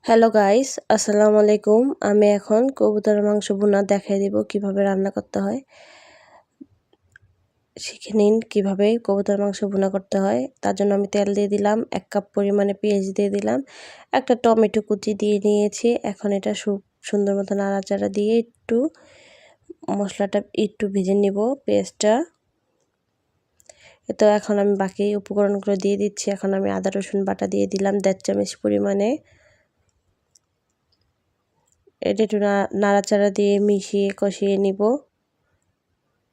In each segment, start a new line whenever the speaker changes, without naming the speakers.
Hello guys, আসসালামু আলাইকুম। আমি এখন কবুতরের মাংস ভুনা দেখাই দিব কিভাবে রান্না করতে হয়। শিখে নিন কিভাবে কবুতরের মাংস ভুনা করতে হয়। তার জন্য আমি তেল দিয়ে দিলাম, 1 কাপ পরিমাণে পেঁয়াজ দিয়ে দিলাম, একটা টমেটো কুচি দিয়ে নিয়েছি। এখন এটা সুন্দর মতো নাড়াচাড়া দিয়ে মশলাটা একটু ভেজে নিব পেঁয়াজটা। তো এখন আমি বাকি উপকরণগুলো দিয়ে দিচ্ছি। এখন আমি আদা রসুন বাটা দিয়ে দিলাম 1.5 চামচ পরিমাণে। এটা একটু নাড়াচাড়া দিয়ে মিশিয়ে কষিয়ে নিব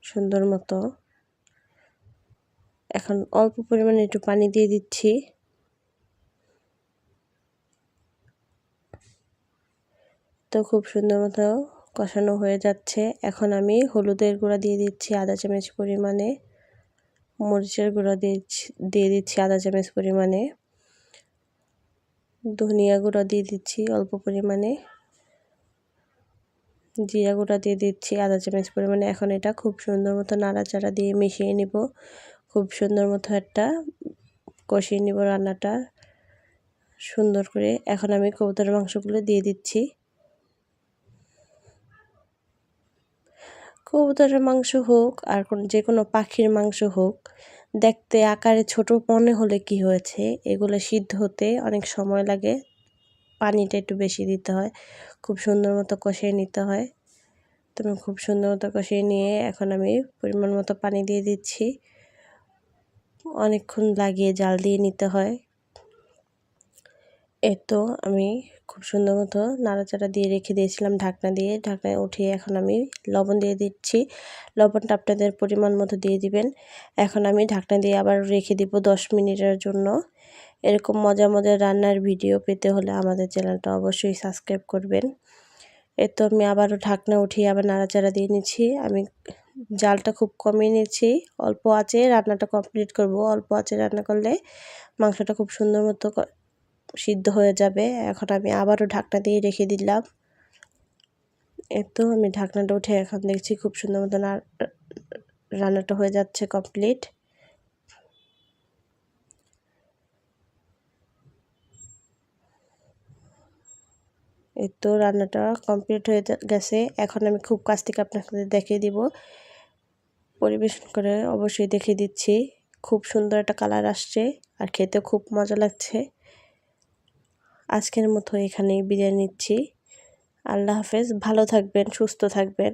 সুন্দর মতো। এখন অল্প পরিমাণে একটু পানি দিয়ে দিচ্ছি। তো খুব সুন্দর মতো কষানো হয়ে যাচ্ছে। এখন আমি হলুদের গুঁড়া দিয়ে দিচ্ছি আধা চামচ পরিমাণে, মরিচের গুঁড়া দিয়ে দিচ্ছি আধা চামচ পরিমাণে, ধনিয়া গুঁড়া দিয়ে দিচ্ছি অল্প পরিমাণে, জিরা গুঁড়া দিয়ে দিচ্ছি আধা চামচ পরিমাণে। এখন এটা খুব সুন্দর মতো নাড়াচাড়া দিয়ে মিশিয়ে নিব। খুব সুন্দর মতো একটা কষিয়ে নিব রান্নাটা সুন্দর করে। এখন আমি কবুতরের মাংসগুলো দিয়ে দিচ্ছি। কবুতরের মাংস হোক আর যে কোনো পাখির মাংস হোক, দেখতে আকারে ছোট মনে হলে কি হয়েছে, এগুলো সিদ্ধ হতে অনেক সময় লাগে। পানিটা একটু বেশি দিতে হয়, খুব সুন্দর মতো কষিয়ে নিতে হয়। তো আমি খুব সুন্দর মতো কষিয়ে নিয়ে এখন আমি পরিমাণ মতো পানি দিয়ে দিচ্ছি। অনেকক্ষণ লাগিয়ে জাল দিয়ে নিতে হয়। তো আমি খুব সুন্দর মতো নাড়াচাড়া দিয়ে রেখে দিয়েছিলাম ঢাকনা দিয়ে। ঢাকনায় উঠিয়ে এখন আমি লবণ দিয়ে দিচ্ছি। লবণটা আপনাদের পরিমাণ মতো দিয়ে দিবেন। এখন আমি ঢাকনা দিয়ে আবার রেখে দিব 10 মিনিটের জন্য। এরকম মজার মজার রান্নার ভিডিও পেতে হলে আমাদের চ্যানেলটা অবশ্যই সাবস্ক্রাইব করবেন। তো আমি আবারও ঢাকনা উঠিয়ে আবার নাড়াচাড়া দিয়ে নিচ্ছি। আমি জালটা খুব কমিয়ে নিচ্ছি। অল্প আঁচে রান্নাটা কমপ্লিট করব। অল্প আঁচে রান্না করলে মাংসটা খুব সুন্দর মতো সিদ্ধ হয়ে যাবে। এখন আমি আবারও ঢাকনা দিয়ে রেখে দিলাম। তো আমি ঢাকনাটা উঠে এখন দেখছি খুব সুন্দর মতো রান্নাটা হয়ে যাচ্ছে কমপ্লিট। তো রান্নাটা কমপ্লিট হয়ে গেছে। এখন আমি খুব কাছ থেকে আপনাদের দেখিয়ে দিব। পরিবেশন করে অবশ্যই দেখিয়ে দিচ্ছি। খুব সুন্দর একটা কালার আসছে আর খেতে খুব মজা লাগছে। আজকের মতো এখানেই বিদায় নিচ্ছি। আল্লাহ হাফেজ, ভালো থাকবেন, সুস্থ থাকবেন।